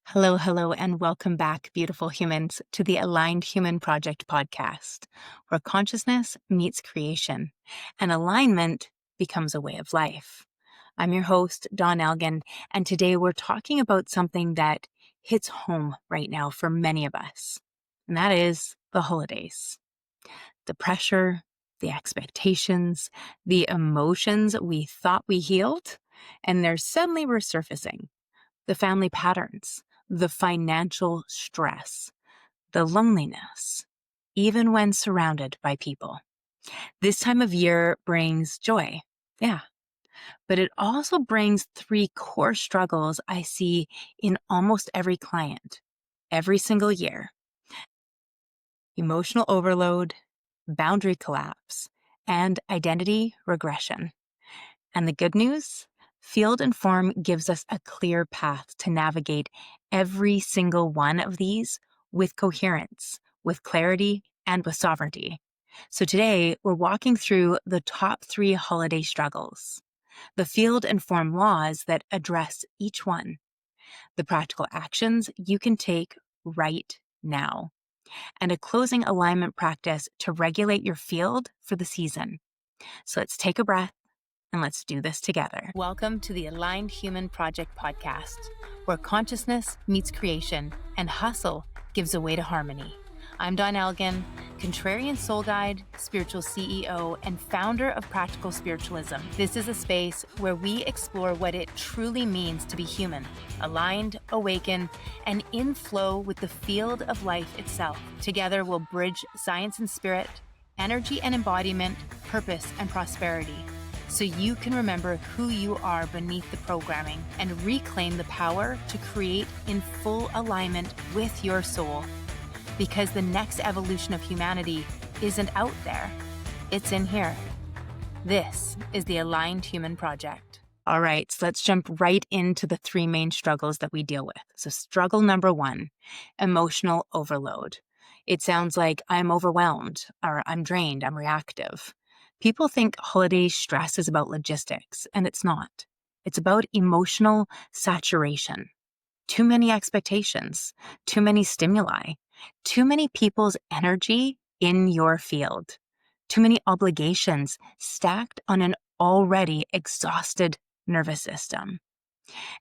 Hello, hello, and welcome back, beautiful humans, to the Aligned Human Project podcast, where consciousness meets creation and alignment becomes a way of life. I'm your host, Dawn Elgin, and today we're talking about something that hits home right now for many of us, and that is the holidays. The pressure, the expectations, the emotions we thought we healed, and they're suddenly resurfacing. The family patterns, the financial stress, the loneliness, even when surrounded by people. This time of year brings joy. Yeah. But it also brings three core struggles I see in almost every client every single year: emotional overload, boundary collapse, and identity regression. And the good news? Field and Form gives us a clear path to navigate every single one of these with coherence, with clarity, and with sovereignty. So today, we're walking through the top three holiday struggles, the Field and Form laws that address each one, the practical actions you can take right now, and a closing alignment practice to regulate your field for the season. So let's take a breath and let's do this together. Welcome to the Aligned Human Project podcast, where consciousness meets creation and hustle gives way to harmony. I'm Dawn Elgin, contrarian soul guide, spiritual CEO, and founder of Practical Spiritualism. This is a space where we explore what it truly means to be human, aligned, awakened, and in flow with the field of life itself. Together, we'll bridge science and spirit, energy and embodiment, purpose and prosperity, so you can remember who you are beneath the programming and reclaim the power to create in full alignment with your soul. Because the next evolution of humanity isn't out there, it's in here. This is the Aligned Human Project. All right, so let's jump right into the three main struggles that we deal with. So struggle number one, emotional overload. It sounds like I'm overwhelmed, or I'm drained, I'm reactive. People think holiday stress is about logistics, and it's not. It's about emotional saturation. Too many expectations, too many stimuli, too many people's energy in your field, too many obligations stacked on an already exhausted nervous system.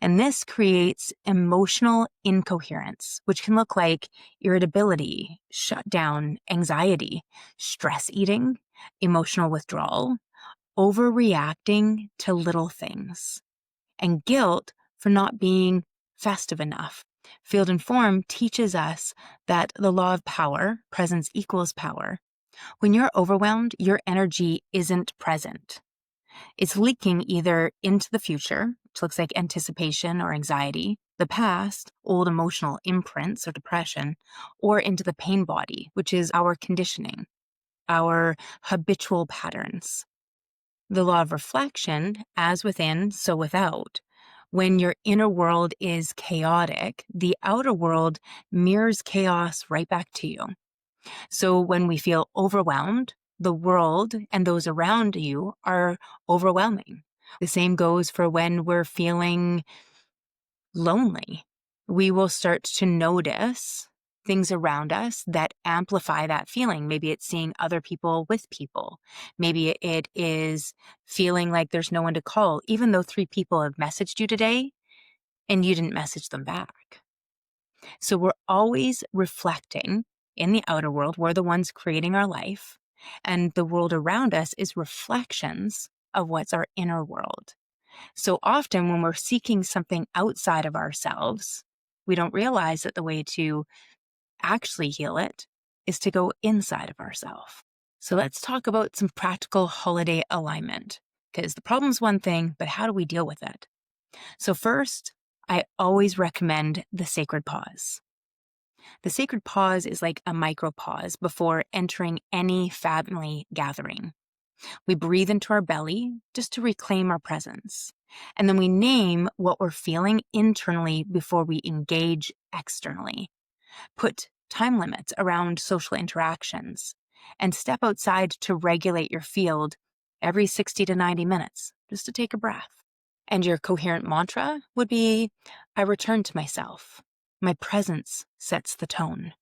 And this creates emotional incoherence, which can look like irritability, shutdown, anxiety, stress eating, emotional withdrawal, overreacting to little things, and guilt for not being festive enough. Field and Form teaches us that the law of power, presence equals power. When you're overwhelmed, your energy isn't present. It's leaking either into the future, which looks like anticipation or anxiety, the past, old emotional imprints or depression, or into the pain body, which is our conditioning, our habitual patterns. The law of reflection, as within, so without. When your inner world is chaotic, the outer world mirrors chaos right back to you. So when we feel overwhelmed, the world and those around you are overwhelming. The same goes for when we're feeling lonely. We will start to notice things around us that amplify that feeling. Maybe it's seeing other people with people. Maybe it is feeling like there's no one to call, even though 3 people have messaged you today and you didn't message them back. So we're always reflecting in the outer world. We're the ones creating our life, and the world around us is reflections of what's our inner world. So often when we're seeking something outside of ourselves, we don't realize that the way to actually heal it is to go inside of ourselves. So let's talk about some practical holiday alignment, because the problem's one thing, but how do we deal with it? So first, I always recommend the sacred pause. The sacred pause is like a micro pause before entering any family gathering. We breathe into our belly just to reclaim our presence. And then we name what we're feeling internally before we engage externally. Put time limits around social interactions and step outside to regulate your field every 60 to 90 minutes, just to take a breath. And your coherent mantra would be, I return to myself. My presence sets the tone.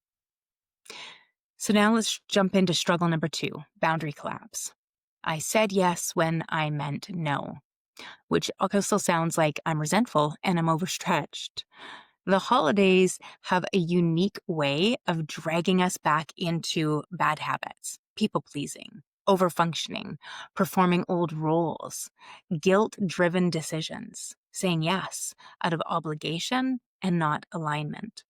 So now let's jump into struggle number 2, boundary collapse. I said yes when I meant no, which also sounds like I'm resentful and I'm overstretched. The holidays have a unique way of dragging us back into bad habits, people pleasing, overfunctioning, performing old roles, guilt driven decisions, saying yes out of obligation and not alignment.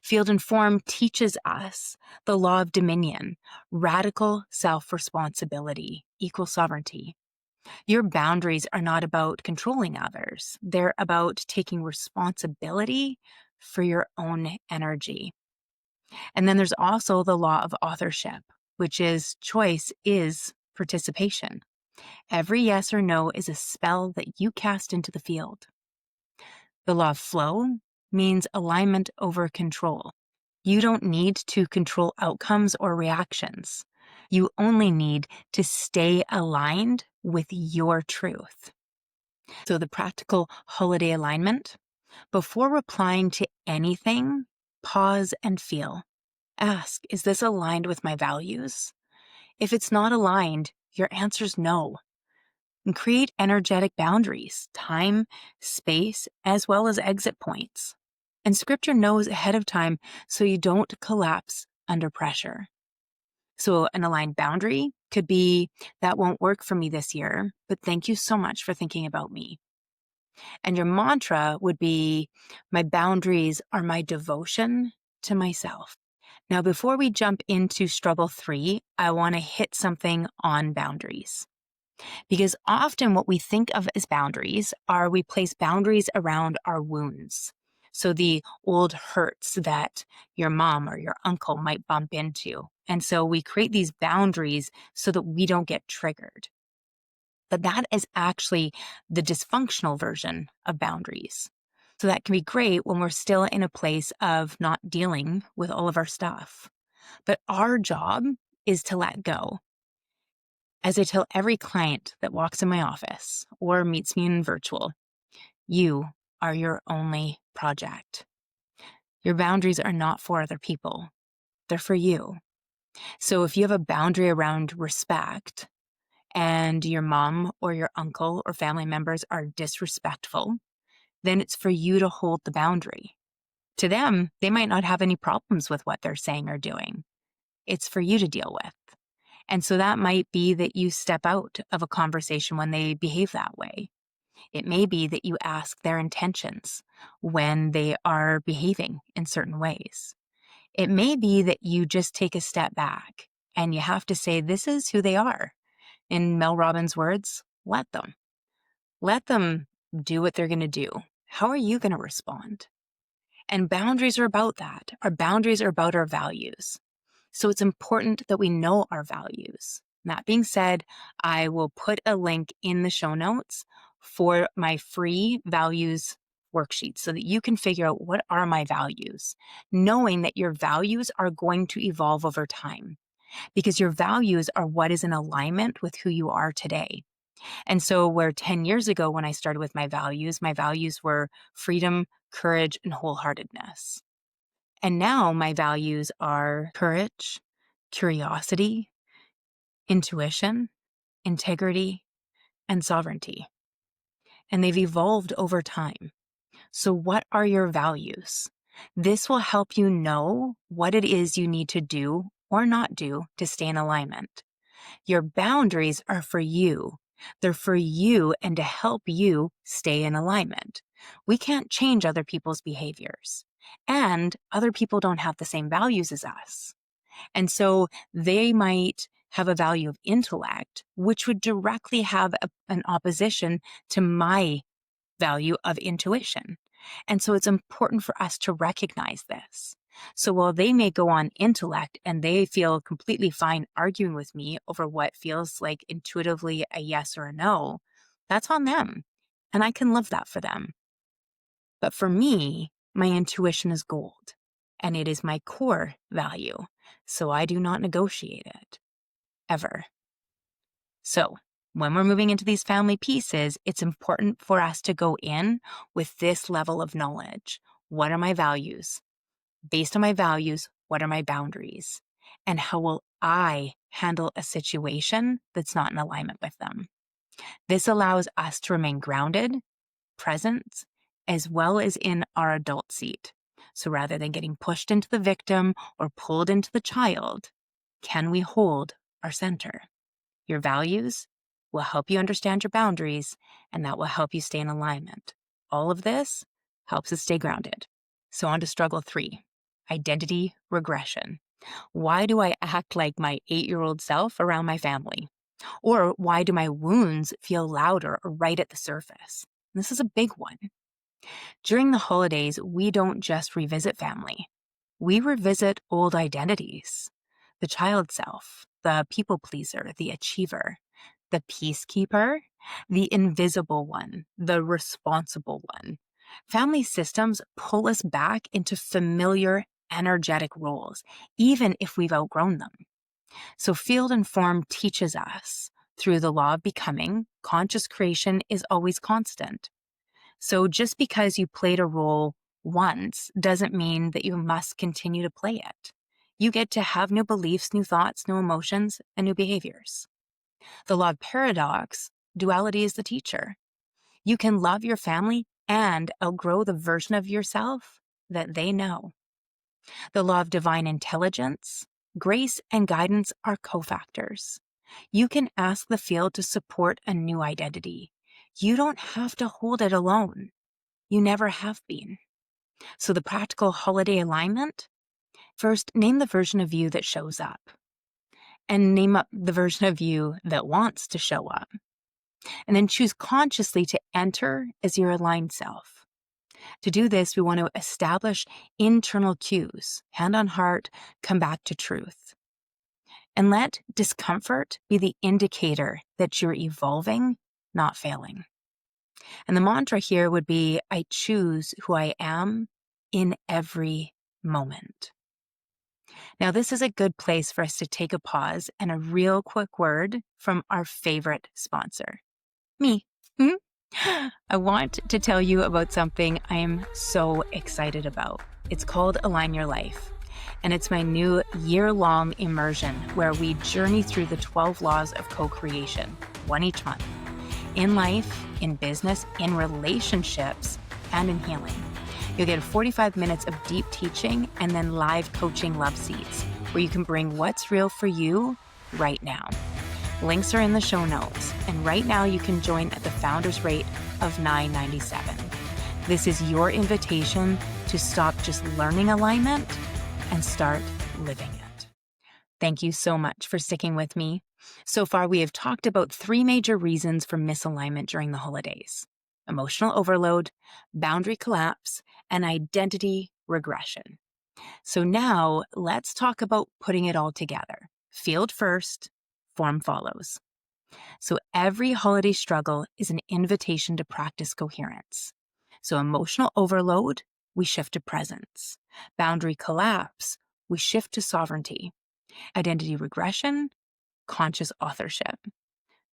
Field and Form teaches us the law of dominion, radical self responsibility, equal sovereignty. Your boundaries are not about controlling others, they're about taking responsibility for your own energy. And then there's also the law of authorship, which is choice is participation. Every yes or no is a spell that you cast into the field. The law of flow means alignment over control. You don't need to control outcomes or reactions. You only need to stay aligned with your truth. So the practical holiday alignment, before replying to anything, pause and feel. Ask, is this aligned with my values? If it's not aligned, your answer's no. And create energetic boundaries, time, space, as well as exit points. And scripture knows ahead of time so you don't collapse under pressure. So an aligned boundary could be, that won't work for me this year, but thank you so much for thinking about me. And your mantra would be, my boundaries are my devotion to myself. Now, before we jump into struggle 3, I want to hit something on boundaries. Because often what we think of as boundaries are we place boundaries around our wounds. So the old hurts that your mom or your uncle might bump into. And so we create these boundaries so that we don't get triggered. But that is actually the dysfunctional version of boundaries. So that can be great when we're still in a place of not dealing with all of our stuff. But our job is to let go. As I tell every client that walks in my office or meets me in virtual, you are your only project. Your boundaries are not for other people. They're for you. So if you have a boundary around respect and your mom or your uncle or family members are disrespectful, then it's for you to hold the boundary. To them, they might not have any problems with what they're saying or doing. It's for you to deal with. And so that might be that you step out of a conversation when they behave that way. It may be that you ask their intentions when they are behaving in certain ways. It may be that you just take a step back and you have to say, this is who they are. In Mel Robbins' words, let them. Let them do what they're going to do. How are you going to respond? And boundaries are about that. Our boundaries are about our values. So it's important that we know our values. That being said, I will put a link in the show notes for my free values worksheet so that you can figure out what are my values, knowing that your values are going to evolve over time because your values are what is in alignment with who you are today. And so where 10 years ago when I started with my values were freedom, courage, and wholeheartedness. And now my values are courage, curiosity, intuition, integrity, and sovereignty. And they've evolved over time. So what are your values? This will help you know what it is you need to do or not do to stay in alignment. Your boundaries are for you. They're for you and to help you stay in alignment. We can't change other people's behaviors. And other people don't have the same values as us. And so they might have a value of intellect, which would directly have an opposition to my value of intuition. And so it's important for us to recognize this. So while they may go on intellect and they feel completely fine arguing with me over what feels like intuitively a yes or a no, that's on them. And I can love that for them. But for me, my intuition is gold and it is my core value. So I do not negotiate it ever. So when we're moving into these family pieces, it's important for us to go in with this level of knowledge. What are my values? Based on my values, what are my boundaries? And how will I handle a situation that's not in alignment with them? This allows us to remain grounded, present, as well as in our adult seat. So rather than getting pushed into the victim or pulled into the child, can we hold our center? Your values will help you understand your boundaries, and that will help you stay in alignment. All of this helps us stay grounded. So on to struggle 3, identity regression. Why do I act like my 8-year-old self around my family? Or why do my wounds feel louder or right at the surface? This is a big one. During the holidays, we don't just revisit family. We revisit old identities. The child self, the people pleaser, the achiever, the peacekeeper, the invisible one, the responsible one. Family systems pull us back into familiar, energetic roles, even if we've outgrown them. So Field and Form teaches us through the law of becoming, conscious creation is always constant. So just because you played a role once doesn't mean that you must continue to play it. You get to have new beliefs, new thoughts, new emotions, and new behaviors. The law of paradox, duality is the teacher. You can love your family and outgrow the version of yourself that they know. The law of divine intelligence, grace and guidance are cofactors. You can ask the field to support a new identity. You don't have to hold it alone. You never have been. So the practical holiday alignment, first, name the version of you that shows up. And name up the version of you that wants to show up. And then choose consciously to enter as your aligned self. To do this, we want to establish internal cues, hand on heart, come back to truth. And let discomfort be the indicator that you're evolving, not failing. And the mantra here would be, I choose who I am in every moment. Now, this is a good place for us to take a pause and a real quick word from our favorite sponsor, me. I want to tell you about something I am so excited about. It's called Align Your Life, and it's my new year-long immersion where we journey through the 12 laws of co-creation, one each month, in life, in business, in relationships, and in healing. You'll get 45 minutes of deep teaching and then live coaching love seats where you can bring what's real for you right now. Links are in the show notes, and right now you can join at the founder's rate of $9.97. This is your invitation to stop just learning alignment and start living it. Thank you so much for sticking with me. So far, we have talked about 3 major reasons for misalignment during the holidays: emotional overload, boundary collapse, and identity regression. So now let's talk about putting it all together. Field first, form follows. So every holiday struggle is an invitation to practice coherence. So emotional overload, we shift to presence. Boundary collapse, we shift to sovereignty. Identity regression, conscious authorship.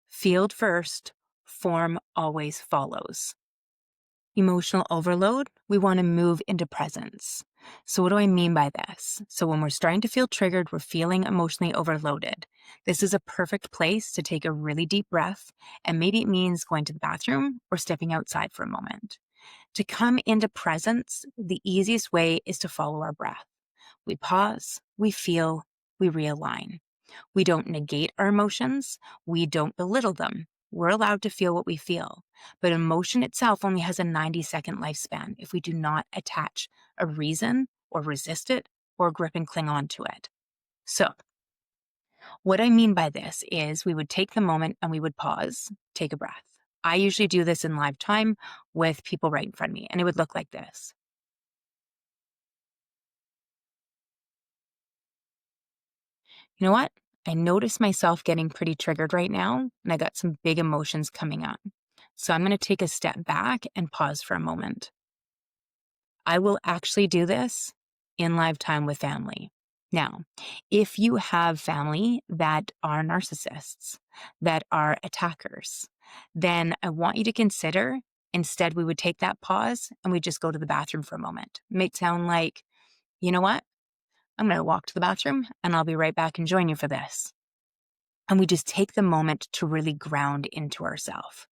Field first, form always follows. Emotional overload, we want to move into presence. So what do I mean by this? So when we're starting to feel triggered, we're feeling emotionally overloaded. This is a perfect place to take a really deep breath, and maybe it means going to the bathroom or stepping outside for a moment. To come into presence, the easiest way is to follow our breath. We pause, we feel, we realign. We don't negate our emotions, we don't belittle them. We're allowed to feel what we feel, but emotion itself only has a 90-second lifespan if we do not attach a reason or resist it or grip and cling on to it. So, what I mean by this is we would take the moment and we would pause, take a breath. I usually do this in live time with people right in front of me, and it would look like this. You know what? I notice myself getting pretty triggered right now, and I got some big emotions coming up. So I'm going to take a step back and pause for a moment. I will actually do this in live time with family. Now, if you have family that are narcissists, that are attackers, then I want you to consider Instead, we would take that pause and we'd just go to the bathroom for a moment. It might sound like, you know what? I'm going to walk to the bathroom and I'll be right back and join you for this. And we just take the moment to really ground into ourselves.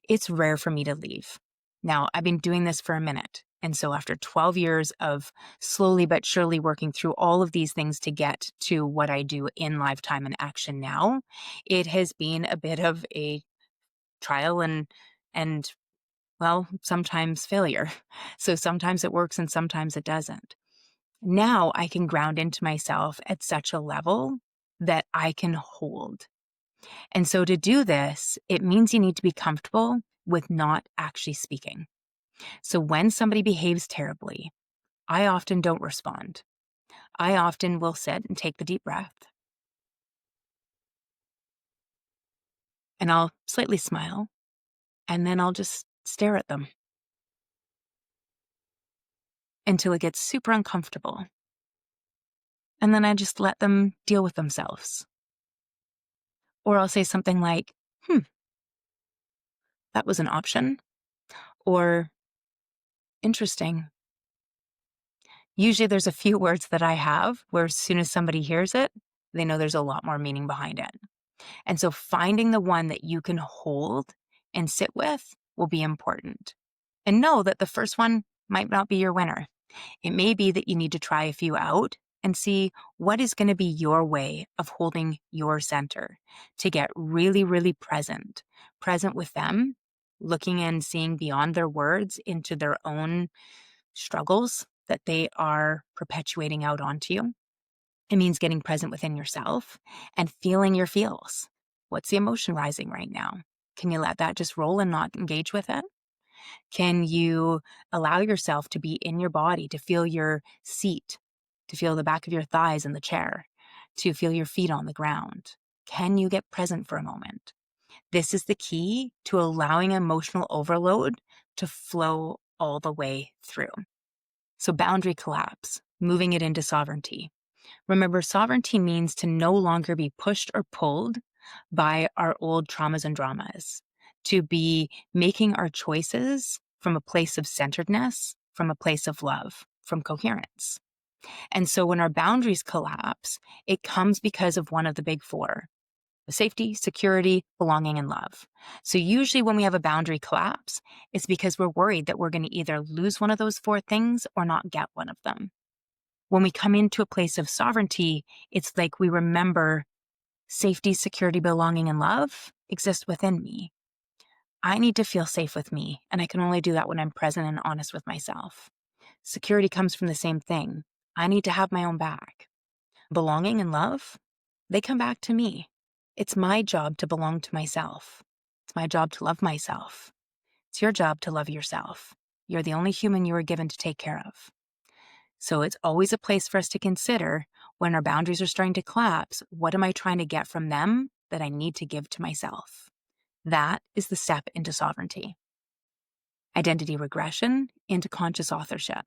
It's rare for me to leave. Now, I've been doing this for a minute. And so after 12 years of slowly but surely working through all of these things to get to what I do in lifetime and action now, it has been a bit of a trial and well, sometimes failure. So sometimes it works and sometimes it doesn't. Now I can ground into myself at such a level that I can hold. And so to do this, it means you need to be comfortable with not actually speaking. So when somebody behaves terribly, I often don't respond. I often will sit and take the deep breath, and I'll slightly smile, and then I'll just stare at them until it gets super uncomfortable. And then I just let them deal with themselves. Or I'll say something like, that was an option. Or, interesting. Usually there's a few words that I have where as soon as somebody hears it, they know there's a lot more meaning behind it. And so finding the one that you can hold and sit with will be important. And know that the first one might not be your winner. It may be that you need to try a few out and see what is going to be your way of holding your center to get really, really present with them, looking and seeing beyond their words into their own struggles that they are perpetuating out onto you. It means getting present within yourself and feeling your feels. What's the emotion rising right now? Can you let that just roll and not engage with it? Can you allow yourself to be in your body, to feel your seat, to feel the back of your thighs in the chair, to feel your feet on the ground? Can you get present for a moment? This is the key to allowing emotional overload to flow all the way through. So boundary collapse, moving it into sovereignty. Remember, sovereignty means to no longer be pushed or pulled by our old traumas and dramas, to be making our choices from a place of centeredness, from a place of love, from coherence. And so when our boundaries collapse, it comes because of one of the big four: safety, security, belonging, and love. So usually when we have a boundary collapse, it's because we're worried that we're going to either lose one of those four things or not get one of them. When we come into a place of sovereignty, it's like we remember safety, security, belonging, and love exist within me. I need to feel safe with me, and I can only do that when I'm present and honest with myself. Security comes from the same thing. I need to have my own back. Belonging and love, they come back to me. It's my job to belong to myself. It's my job to love myself. It's your job to love yourself. You're the only human you are given to take care of. So it's always a place for us to consider when our boundaries are starting to collapse. What am I trying to get from them that I need to give to myself? That is the step into sovereignty. Identity regression into conscious authorship.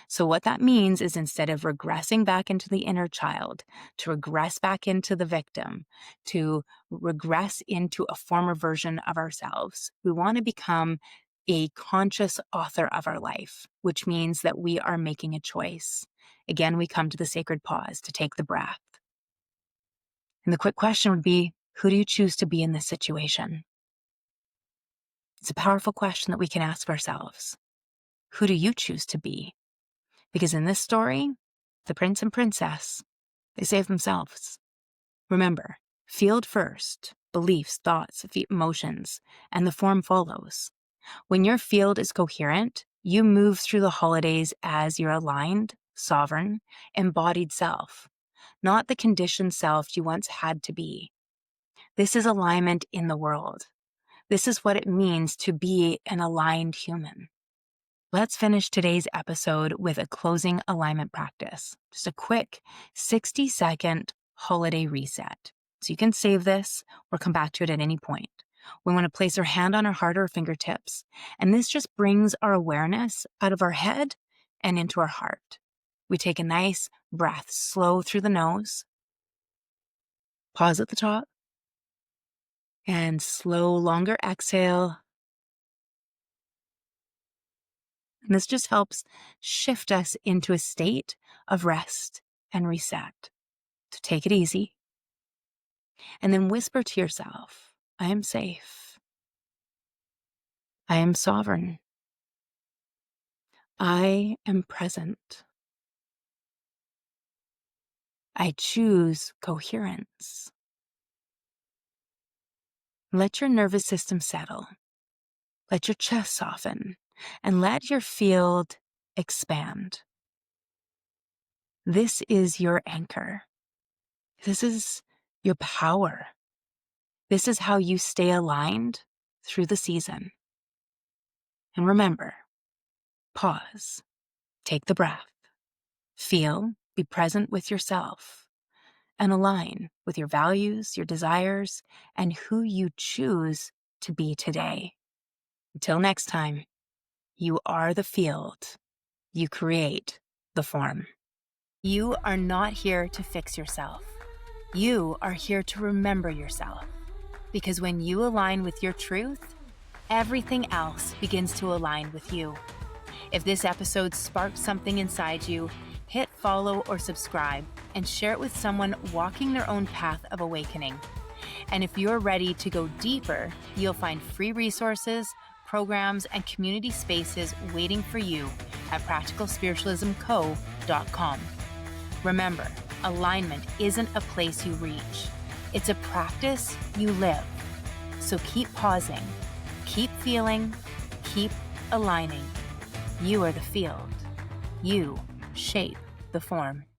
So what that means is instead of regressing back into the inner child, to regress back into the victim, to regress into a former version of ourselves, we want to become a conscious author of our life, which means that we are making a choice. Again, we come to the sacred pause to take the breath. And the quick question would be, who do you choose to be in this situation? It's a powerful question that we can ask ourselves. Who do you choose to be? Because in this story, the prince and princess, they save themselves. Remember, field first, beliefs, thoughts, emotions, and the form follows. When your field is coherent, you move through the holidays as your aligned, sovereign, embodied self, not the conditioned self you once had to be. This is alignment in the world. This is what it means to be an aligned human. Let's finish today's episode with a closing alignment practice. Just a quick 60-second holiday reset. So you can save this or come back to it at any point. We want to place our hand on our heart or fingertips, and this just brings our awareness out of our head and into our heart. We take a nice breath, slow through the nose, pause at the top, and slow, longer exhale And this just helps shift us into a state of rest and reset. So take it easy. And then whisper to yourself, I am safe. I am sovereign. I am present. I choose coherence. Let your nervous system settle. Let your chest soften, and let your field expand. This is your anchor. This is your power. This is how you stay aligned through the season. And remember, pause, take the breath, feel, be present with yourself, and align with your values, your desires, and who you choose to be today. Until next time, you are the field. You create the form. You are not here to fix yourself. You are here to remember yourself. Because when you align with your truth, everything else begins to align with you. If this episode sparked something inside you, hit follow or subscribe and share it with someone walking their own path of awakening. And if you're ready to go deeper, you'll find free resources, programs, and community spaces waiting for you at practicalspiritualismco.com. Remember, alignment isn't a place you reach. It's a practice you live. So keep pausing, keep feeling, keep aligning. You are the field. You shape the form.